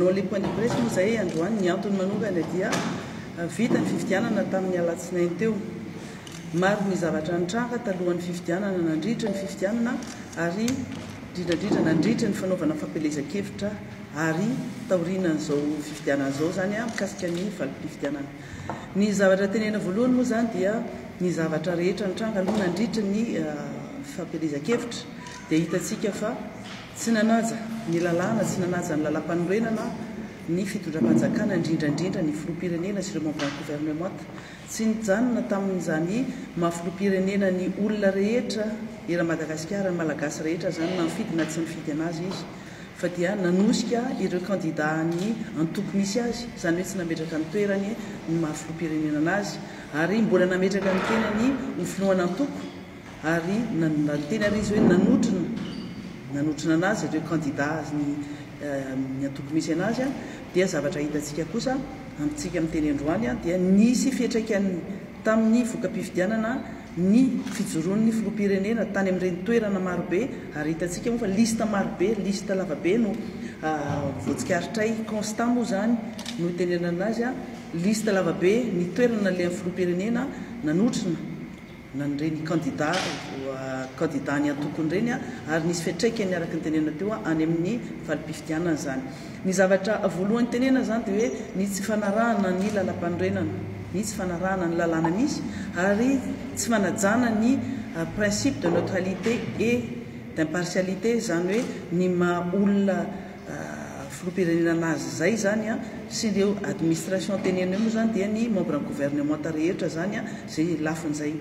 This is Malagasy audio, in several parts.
selon les points de presse moa zay androany ny antony manokana dia vita ny fifidianana tamin'ny alatsinainy teo maro ny zavatra nitranga talohan'ny fifidianana nandritra ny fifidianana ary indrindrandrindra nandritra ny fanaovana fampelezan-kevitra ary taorinan'izao fifidianana zao zany mikasika ny valim-pifidianana ny zavatra tenena voalohany moa zany dia ny zavatra rehetra nitranga aloha nandritra ny fampelezan-kevitra dia hitantsika fa tsy nanaja ny lalàna tsy nanaja ny lalam-panorenana ny fitondram-panjakana indrindrandrindra ny filoham-pirenena sy ireo membre gouvernement tsy nijanona tamin'izany maha-filoham-pirenena ny olona rehetra era Madagasikara ny malagasy rehetra zany na mifidy na tsy mifidy anazy izy fa dia nanosika ireo candidat ny antoko misy azy zany hoe tsy nametraka ny toerany ny maha-filoham-pirenena anazy ary mbola nametraka ny tenany ny finoana antoko ary teny ary izy hoe nanotrina anazy ireo candidat ny antoko misy anazy dia zavatra hitantsika kosa amintsika miteny androany dia nisy fiantraikany tamin'ny voka-pifidianana ny fijoroan'ny filoham-pirenena tany amin'ireny toerana marobe ary hitantsika moa fa lista marobe lista lavabe no voatsikaritray constant moa zany no tenenana azy lista lavabe ny toerana le amin'ny filoham-pirenena nanotrina nanireny candidat ny antokon'ireny ary nisy fiatraikany araka ny tenena teo any amin'ny valim-pifidianana zany ny zavatra voalohany tenena zany dia hoe ny tsy fanarahana ny lalam-panorenana ny tsy fanarahana ny lalàna misy ary tsy fanajana ny principe de neutralité et d'impartialité zany hoe ny maha-olona filoham-pirenena anazy zay zany sy ireo administration tenena moa zany dia ny membre gouvernement rehetra zany zay lafin'izay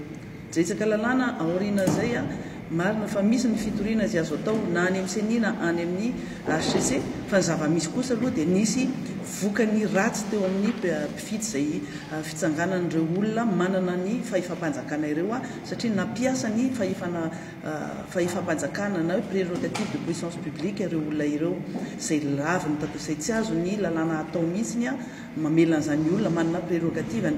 zaitsaka lalàna aoriana zay marina fa misy ny fitoriana azy azo atao na any amin'ny CENI na any amin'ny HCC fa ny zava-misy kosa aloha dia nisy vokany ratsy teo amin'ny mpifidy zay fitsanganan'ireo olona manana ny fahefam-panjakana ireo satria nampiasa ny fahefam-panjakana na hoe prérogative de puissance publique ireo olona ireo zay laviny zay tsy azo ny lalàna atao mihitsiny mamelan'izany olona manana prérogative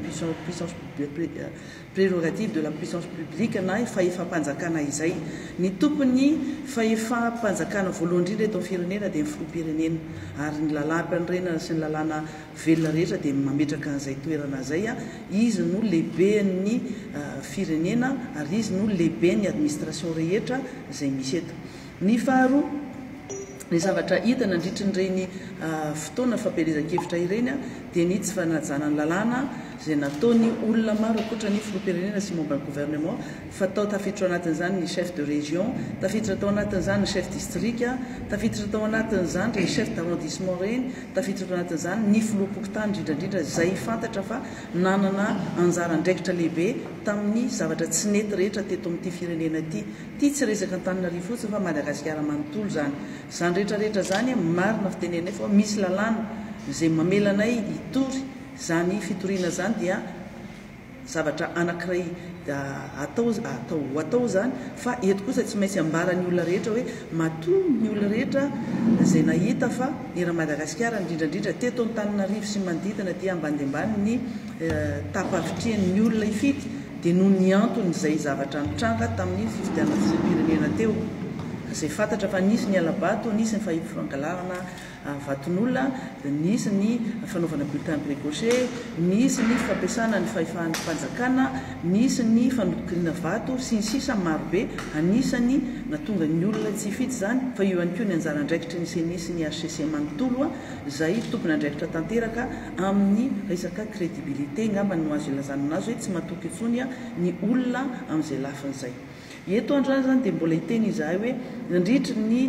prérogative de la puissance publique na fahefam-panjakana izay ny tompony fahefam-panjakana voalohany indrindra eto amin'ny firenena dia ny filoham-pirenena ary ny lalàna-panorenana sy ny lalàna velona rehetra dia mametraka an'izay toerana zay izy no lehiben'ny firenena ary izy no lehiben'ny administration rehetra zay misy eto ny faharoa ny zavatra hita nandritrin'ireny fotoana fampelezan-kevitra ireny dia ny tsy fanajana ny lalàna zay nataony olona maro akoatra ny filoham-pirenena sy membre gouvernement fa tao tafiditra ao anatin'izany ny chef de région tafiditra tao anatin'izany ny chef district tafiditra tao anatin'izany ny chef d'arrondissement reny tafiditra tao anatin'izany ny filoham-pokotany indrindrandrindra zay fantatra fa nanana anjara andraikitra lehibe tamin'ny zavatra tsy nety rehetra teto amin'ity firenena ty tsy resaka Antananarivo fotsiny fa Madagasikara manontolo zany rehetrarehetra zany marina fitenenay fa misy lalàna zay mamelanay hitory zany fitoriana zany dia zavatra anankiray atao zany fa eto kosa tsy maintsy ambarany olona rehetra hoe matoa ny olona rehetra zay nahita fa era Madagasikara indrindrandrindra teto Antananarivo sy manodidina dia ambanidiambany ny tapavitrian'ny olona ifidy dia noho ny antony zay zavatra nitranga tamin'ny fifidianana filoham-pirenena teo zay fantatra fa nisy ny alabato nisy ny fahifangalarana vaton'olona nisy ny fanaovana bulletin précoché nisy ny fampiasana ny fahefan'ny-panjakana nisy ny fanodikirina vato sy ny sisa marobe anisany natonga ny olona tsy hifidy zany fa io ihany koa ny anjara andraikitra ny CENI sy ny HCC manontolo zay tompony andraikitra tanteraka amin'ny resaka crédibilité ngamba no azo ilazana anazy hoe tsy matoky intsony ny olona amin'izay lafin'izay eto androany zany dia mbola hiteny izahay hoe nandritry ny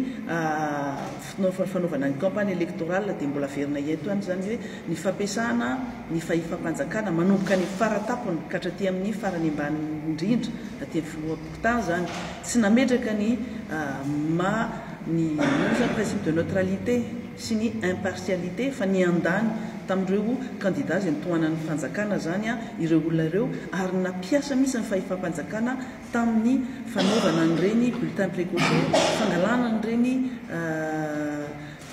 fanaovana ny campagne électorale dia mbola verina eto any zany hoe ny fampiasana ny fahefam-panjakana manomboka ny faratapony katraty amin'ny farany ambany indrindra aty amin'ny filoham-pokotany zany tsy nametraka ny principe de neutralité sy ny impartialité fa ny andany tamin'ireo candidat zay nitohanan'ny fanjakana zany ireo olona ireo ary nampiasa misy ny fahefam-panjakana tamin'ny fanaovana an'ireny bulletin précoché fangalana an'ireny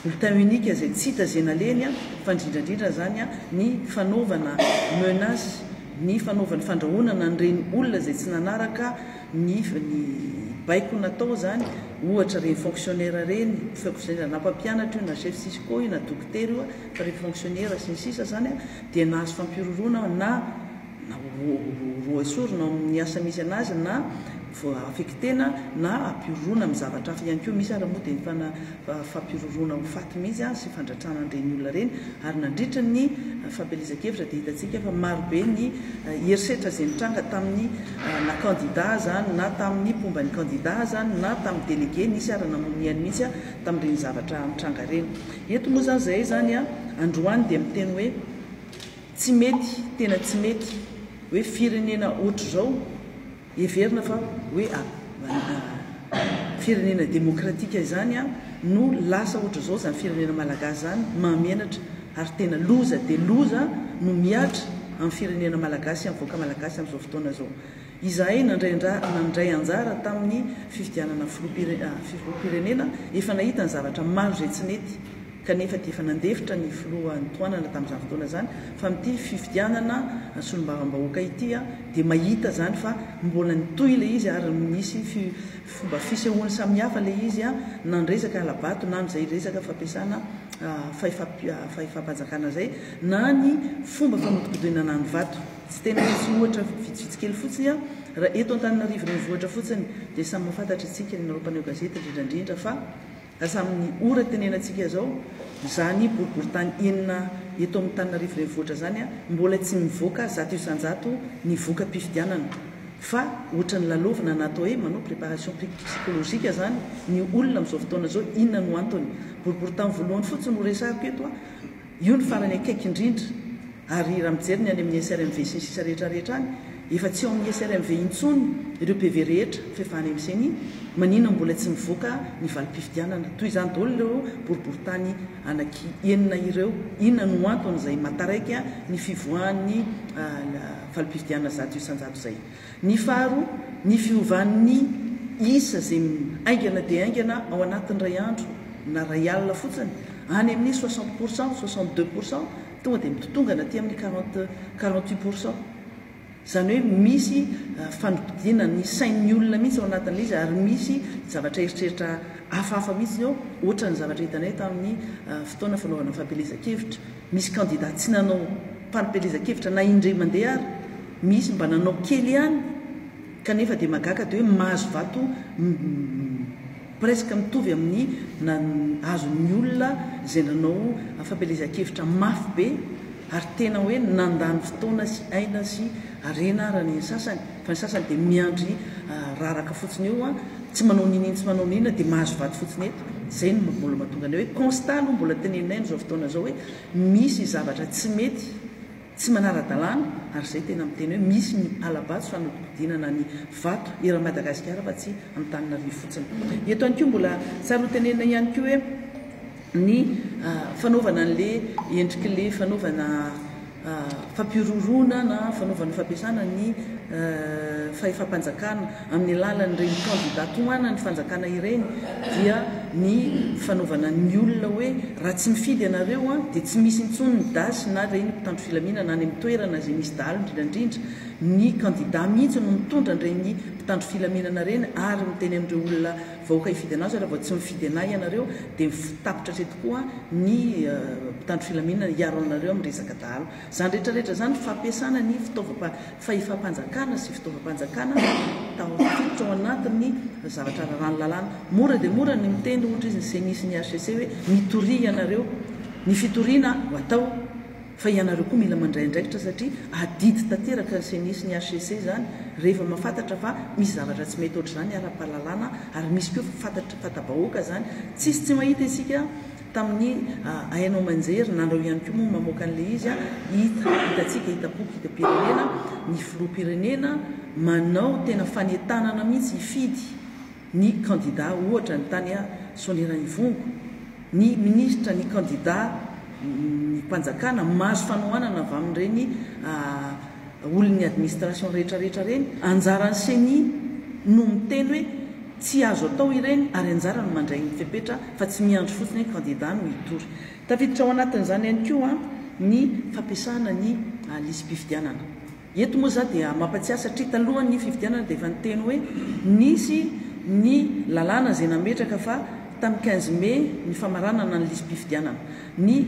bulletin unique zay tsy hita zay naleny fa indrindrandrindra zany ny fanaovana menace ny fanaovana fandrahonana an'ireny olona zay tsy nanaraka ny baiko natao zany ohatra reny fonctionnaire reny fonctionnaire na mpampianatra io na chef sisco io na dokotera io fa reny fonctionnaire sy ny sisa zany dia nahazo fampirorona na roesorona amin'ny asa misy anazy na affectena na ampirorona amin'ny zavatra hafa ihany koa misy ary moa dia fampirorona ho faty mihitsy sy fandratrana an'ireny olona reny ary nandritra ny fampielezan-kevitra dia hitantsika fa marobe ny herisetra izay nitranga tamin'ny na candidat zany na tamin'ny pomban'ny candidat zany na tamin'ny délégué nisy ary namonihany mihitsy tamin'ireny zavatra nitranga reny eto moa zany zay zany androany dia miteny hoe tsy mety tena tsy mety hoe firenena ohatr' zao everina fa hoe firenena démocratique zany no lasa ohatr' zao zany firenena malagasy zany mahamenatra ary tena loza dia loza no miatra amin'ny firenena malagasy amin'ny voaka malagasy amin'izao fotoana zao izahay nandray anjara tamin'ny fifidianana filoham-pirenena efa nahita ny zavatra maro zay tsy nety kanefa dia efa nandefitra ny filohantoanana tamin'izany fotoana zany fa amin'ity fifidianana solombavam-bahoaka ity dia mahita zany fa mbola nitoy ilay izy ary misy fomba fisehoany samihafa ilay izy nandresaka alabato na n'izay resaka fampiasana fahefam-panjakana zay na ny fomba famotokodinana ny vato tsy tena misy ohatra vitsivitsikely fotsiny raha eto Antananarivo reny vohatra fotsiny dia samy mahafantatra antsika ny naropaneo gazety indrindrandrindra fa asamin'ny ora tenenantsika zao zany boriboritany enina eto amin'ny Antananarivo reny vohatra zany mbola tsy mivoaka 100 isanjato ny voaka mpifidianana fa ohatran'ny lalovina natao hoe manao préparation psychologique zany ny olona amin'izao fotoana zao inona no antony boriboritany voalohany fotsiny ho resahako eto io ny farany akaiky indrindra ary raha mijery ny any amin'ny SRMV sy ny sisa rehetrarehetra any efa tsy eo amin'ny SRMV intsony ireo PV rehetra fefany amin'izany manina mbola tsy mivoaka ny valim-pifidianana toy izany daholo ireo boriboritany anaky enina ireo inona no antony izay mataraiky ny fivoahan'ny valim-pifidianana 100 isanjato zay ny faro ny fiovan'ny isa zay aingana dia aingana ao anatin'ny ray andro na ray alina fotsiny any amin'ny 60% 62% tonga dia mitotongana aty amin'ny 48%. Zany hoe misy fanodidina ny sain'ny olona mihitsy ao anatin'ilay izy ary misy zavatra eritreritra hafahafa mihitsy eo ohatra ny zavatra hitanay tamin'ny fotoana fanaovana fampelezan-kevitra misy candidat tsy nanao fampelezan-kevitra na indray mandeha ary misy mba nanao kely ihany kanefa dia magaka dia hoe mahazo vato presque mitovy amin'ny azon'ny olona izay nanao fampelezan-kevitra mafy be ary tena hoe nandany fotoana sy aina sy arena raha ny sasany fa ny sasany dia miandry raraka fotsiny eo tsy manao nininy tsy manao ninona dia mahazo vato fotsiny eto zay no mbola mahatonga ny hoe constat aloha mbola teneninay n'izao fotoana zao hoe misy zavatra tsy mety tsy manara-dalàna ary zay tena miteny hoe misy ny alabato fanodinana ny vato era Madagasikara fa tsy amin'ny Antananarivo fotsiny eto ihany koa mbola tsara ho tenenina ihany koa hoe ny fanaovana an'le endrik'le fanaovana fampirorona na fanaovana fampiasana ny fahefam-panjakana amin'ny alalan'ireny candidat toana ny fanjakana ireny dia ny fanaovana ny olona hoe raha tsy mifidy ianareo dia tsy misy intsony ny dasy na reny mpitandro filaminana any amin'ny toerana izay misy dahalo indrindrandrindra ny candidat mihitsy no mitondra an'ireny mpitandro filaminana reny ary miteny amin'ireo olona vahoaka hifidy anazy raha vao tsy mifidy anay ianareo dia tapitra tre tokoa ny mpitandro filaminana hiaro anareo amin'ny resaka dahalo zany rehetrarehetra zany fampiasana ny fahefam-panjakana sy fitaovam-panjakana tafiditra ao anatin'ny zavatra rarany lalàna mora dia mora ny miteny ohatra izy izay nisy ny HCC hoe mitory ianareo ny fitoriana ho atao fa ianareo koa mila mandray andraikitra satria adidy tanteraka izay nisy ny HCC zany rehefa mahafantatra fa misy zavatra tsy mety ohatr' zany ara-pahalalàna ary misy koa fatabahoaka zany tsisy tsy mahita isika tamin'ny ainao manjery nandrao ihany koa moa mamoaka an'ilay izy hitatsika hitapoky hita-pirenena ny filoham-pirenena manao tena fanentanana mihitsy hifidy ny candidat ohatra ny tany Soanera Ivongo ny ministra ny candidat ny mpanjakana mahazo fanohanana avy amin'ireny olon'ny administration rehetrarehetra reny anjarany seny no miteny hoe tsy azo atao ireny ary anjara no mandray ny fepetra fa tsy miandro fotsiny hoe candidat no hitory tafiditra ao anatin'izany ihany koa ny fampiasana ny lisym-pifidianana eto moa za dia mampatsiahy satria talohan'ny fifidianana dia efa niteny hoe nisy ny lalàna zay nametraka fa tamin'ny 15 mai ny famaranana ny lisym-pifidianana ny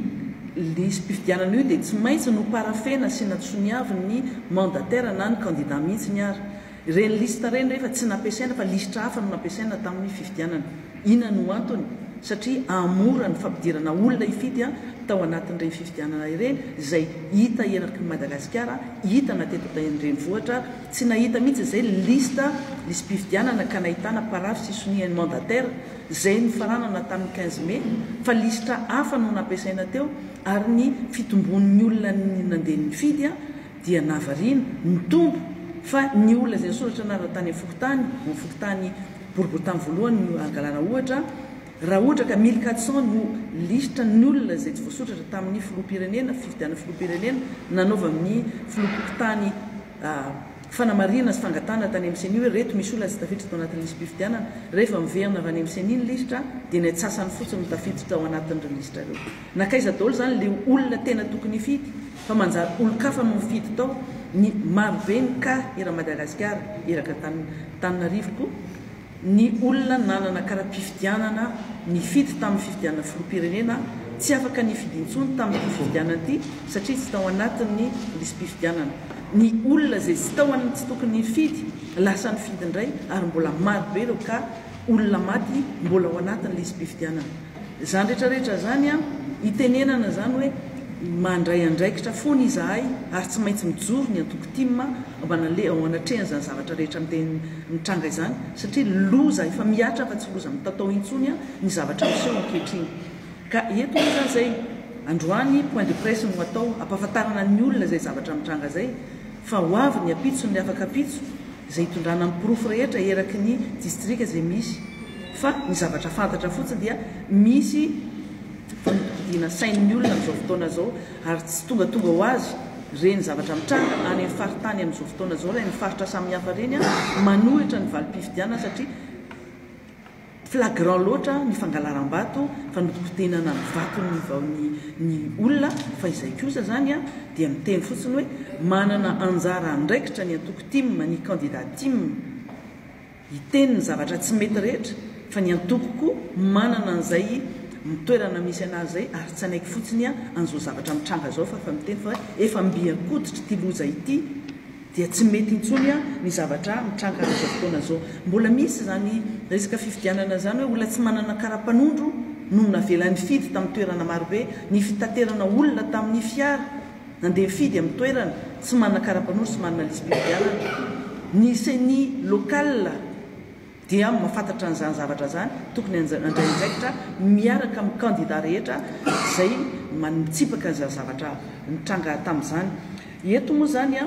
lisym-pifidianana io dia tsy maintsy no parafena sy natsoniavy ny mandataire na ny candidat mihitsy ny ary reny lista reny rehefa tsy nampiasaina fa lisitra hafa no nampiasaina tamin'ny fifidianana ina no antony satria amora ny fampidirana olona ifidy tao anatin'ireny fifidianana ireny izay hita eraky Madagasikara hita mateto tain'ireny vohatra tsy nahita mihitsy izay lista lisym-pifidianana ka nahitana parafy sy sonian'ny mandataire zay ny faranana tamin'ny 15 mai fa lisitra hafa no nampiasaina teo ary ny fitombon'ny olona nandeha nifidy dia navarina nitombo fa ny olona zay soratra nara tany amin'ny fokotany boriboritany voalohany no angalana ohatra raha ohatra ka 1400 no lisitra ny olona zay tsy voasoratra tamin'ny filoha-pirenena fifidianana filoha-pirenena nanaova amin'ny filoha-pokotany fanamarina sy fangatana tany amin'ny seny hoe reto misy olona tsy tafiditra tao anatin'ny lisym-pifidianana rehefa miverina avy any amin'ny seny ny lisitra dia ny atsasany fotsiny no tafiditra ao anatin'ireo lisitra ireo nakaiza daholo zany le olona tena tokony hifidy fa manjary olo-kafa no mifidy tao ny marobe ny ka era Madagasikara eraka Tananarivo koa ny olona nanana karaha-pifidianana nifidy tamin'ny fifidianana filoha-pirenena tsy afaka nifidintsony tamin'ny fifidianana ity satria tsy tao anatin'ny lisym-pifidianana ny olona zay tsy tao tsy tokony nifidy lasa nifidy indray ary mbola marobe ireo ka olona maty mbola ao anatin'ny lisym-pifidianana zany rehetrarehetra zany hitenenana zany hoe mandray andraikitra foana izahay ary tsy maintsy mijoro ny antoko-timma ao anatrehana zany zavatra rehetra mitranga izany satria loza efa miatra fa tsy loza mitatao intsony ny zavatra miseho ankehitriny ka eto moa zany zay androany point de presse no atao ampahafantarana ny olona zay zavatra mitranga zay fa ho avy ny apitso ny afaka apitso zay hitondrana amin'ny pirofo rehetra eraky ny distrika zay misy fa ny zavatra fantatra fotsiny dia misy fanodina sain'ny olona amin'izao fotoana zao ary tsy tonga ho azy reny zavatra mitranga any amin'ny faritany amin'izao fotoana zao reny faritra samihafa reny manohitra ny valim-pifidianana satria flagrant loatra ny fangalaram-bato fanodikotenana ny vato ny olona fa izay kosa zany dia miteny fotsiny hoe manana anjara andraikitra ny antoko-timma ny candidat timma hiteniny zavatra tsy mety rehetra fa ny antokoko manana an'izay mitoerana misy anazy zay ary tsy anaiky fotsiny an'izao zavatra mitranga zao fa miteny fa efa mbiakoditra ty loza ity dia tsy mety intsony ny zavatra mitranga amin'izao fotoana zao mbola misy zany resaka fifidianana zany hoe olona tsy manana kara-panondro no navelan'ny fidy tamin'ny toerana marobe ny fitaterana olona tamin'ny fiara nandeha fidy amin'ny toerana tsy manana kara-panondro sy manana lisym-pifidianana ny seny local dia mahafantatra n'izany zavatra zany tokony andray-andraikitra miaraka amin'ny candidat rehetra zay mitsipaka zany zavatra mitranga tamin'izany eto moa zany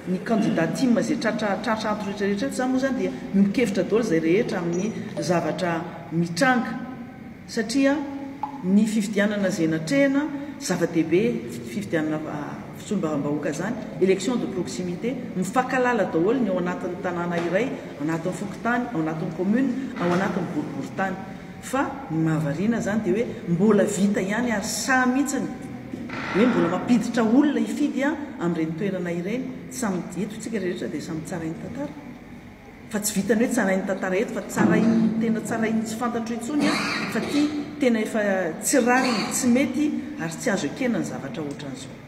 ny candidat timma zay tratratra ato rehetrarehetra zany moa zany dia mikevitra daholo zay rehetra amin'ny zavatra mitranga satria ny fifidianana zay natrehana zava-dehibe fifidianana fitsolom-bavam-bahoaka zany élection de proximité mifankalala daholo ny ao anatin'ny tanàna iray ao anatin'ny fokotany ao anatin'ny commune ao anatin'ny boriboritany fa ny mahavariana zany dia hoe mbola vita ihany ary sa mihitsiny hoe mbola mampiditra olona ifidy amin'ireny toerana ireny samy eto tsika rehetra dia samy tsarainy tantara fa tsy vitany hoe tsarainy tantara eto fa tsarainy tena tsarainy tsy fantatro intsony fa ty tena efa tsy rariny tsy mety ary tsy azo ekena ny zavatra ohatran'izao